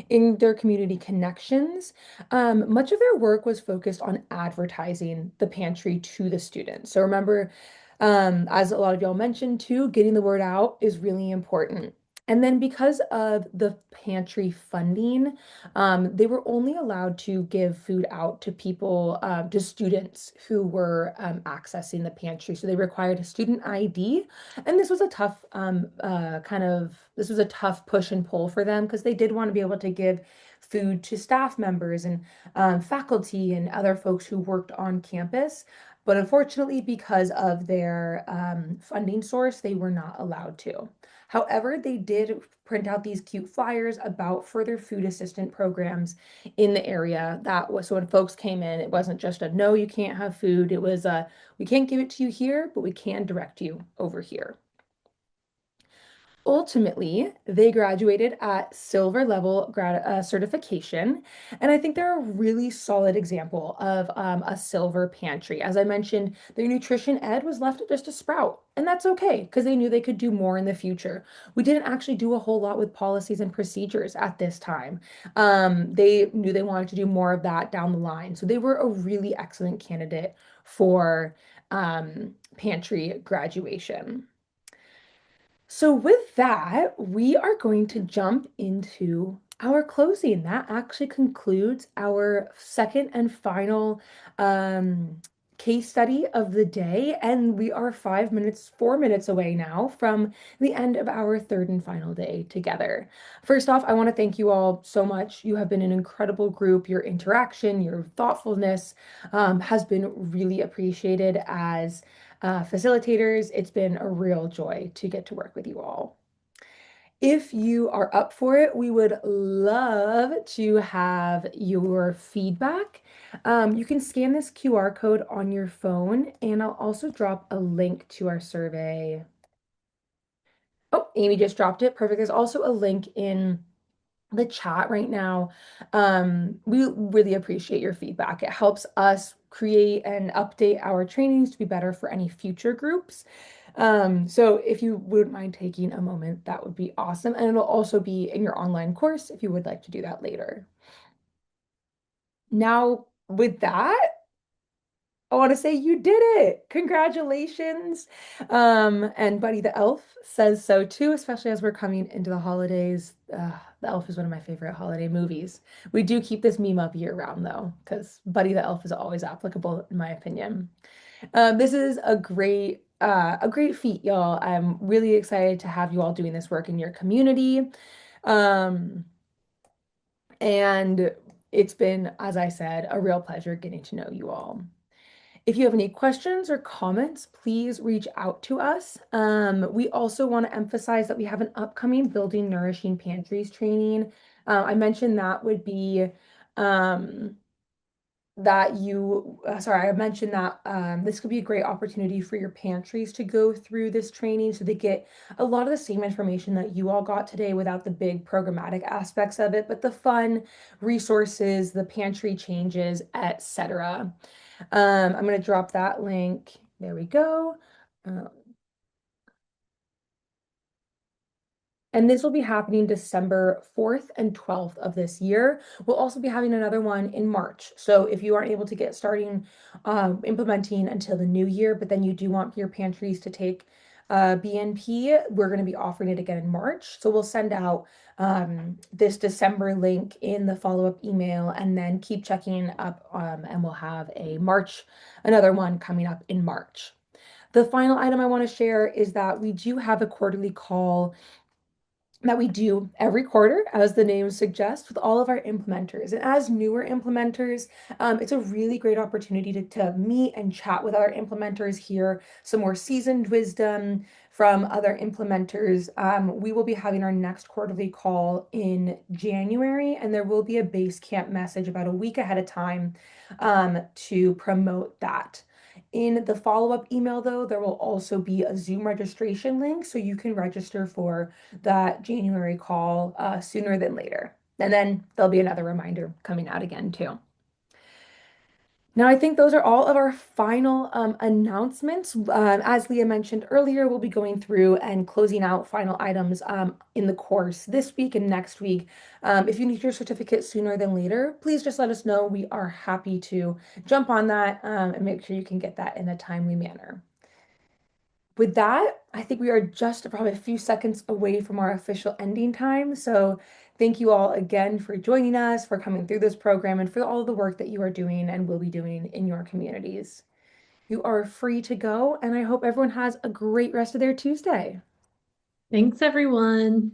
In their community connections, much of their work was focused on advertising the pantry to the students. So remember, as a lot of y'all mentioned too, getting the word out is really important. And then because of the pantry funding, they were only allowed to give food out to people, to students who were accessing the pantry. So they required a student ID, and this was a tough this was a tough push and pull for them because they did want to be able to give food to staff members and faculty and other folks who worked on campus. But unfortunately, because of their funding source, they were not allowed to. However, they did print out these cute flyers about further food assistant programs in the area. That was so when folks came in, it wasn't just a no, you can't have food. It was a we can't give it to you here, but we can direct you over here. Ultimately, they graduated at silver level certification, and I think they're a really solid example of a silver pantry. As I mentioned, their nutrition ed was left at just a sprout, and that's okay because they knew they could do more in the future. We didn't actually do a whole lot with policies and procedures at this time. They knew they wanted to do more of that down the line, so they were a really excellent candidate for pantry graduation. So with that, we are going to jump into our closing. That actually concludes our second and final case study of the day, and we are 4 minutes away now from the end of our third and final day together. First off, I want to thank you all so much. You have been an incredible group. Your interaction, your thoughtfulness has been really appreciated as facilitators. It's been a real joy to get to work with you all. If you are up for it, we would love to have your feedback. You can scan this QR code on your phone, and I'll also drop a link to our survey. Oh, Amy just dropped it. Perfect. There's also a link in the chat right now. We really appreciate your feedback. It helps us create and update our trainings to be better for any future groups. So if you wouldn't mind taking a moment, that would be awesome. And it'll also be in your online course if you would like to do that later. Now, with that, I want to say you did it. Congratulations. And Buddy the Elf says so too, especially as we're coming into the holidays. The Elf is one of my favorite holiday movies. We do keep this meme up year round though, because Buddy the Elf is always applicable in my opinion. This is a great feat, y'all. I'm really excited to have you all doing this work in your community. Um, and it's been, as I said, a real pleasure getting to know you all. If you have any questions or comments, please reach out to us. We also want to emphasize that we have an upcoming Building Nourishing Pantries training. I mentioned that would be um, I mentioned that this could be a great opportunity for your pantries to go through this training so they get a lot of the same information that you all got today without the big programmatic aspects of it, but the fun resources, the pantry changes, etc. I'm going to drop that link. There we go. Uh, And this will be happening December 4th and 12th of this year. We'll also be having another one in March. So if you aren't able to get starting implementing until the new year, but then you do want your pantries to take BNP, we're going to be offering it again in March. So we'll send out this December link in the follow-up email and then keep checking up and we'll have another one coming up in March. The final item I want to share is that we do have a quarterly call that we do every quarter, as the name suggests, with all of our implementers. And as newer implementers, it's a really great opportunity to meet and chat with our implementers, hear some more seasoned wisdom from other implementers. We will be having our next quarterly call in January, and there will be a base camp message about a week ahead of time to promote that. In the follow-up email, though, there will also be a Zoom registration link so you can register for that January call sooner than later. And then there'll be another reminder coming out again, too. Now, I think those are all of our final announcements. As Leah mentioned earlier, we'll be going through and closing out final items in the course this week and next week. If you need your certificate sooner than later, please just let us know. We are happy to jump on that and make sure you can get that in a timely manner. With that, I think we are just probably a few seconds away from our official ending time. So thank you all again for joining us, for coming through this program, and for all of the work that you are doing and will be doing in your communities. You are free to go, and I hope everyone has a great rest of their Tuesday. Thanks, everyone.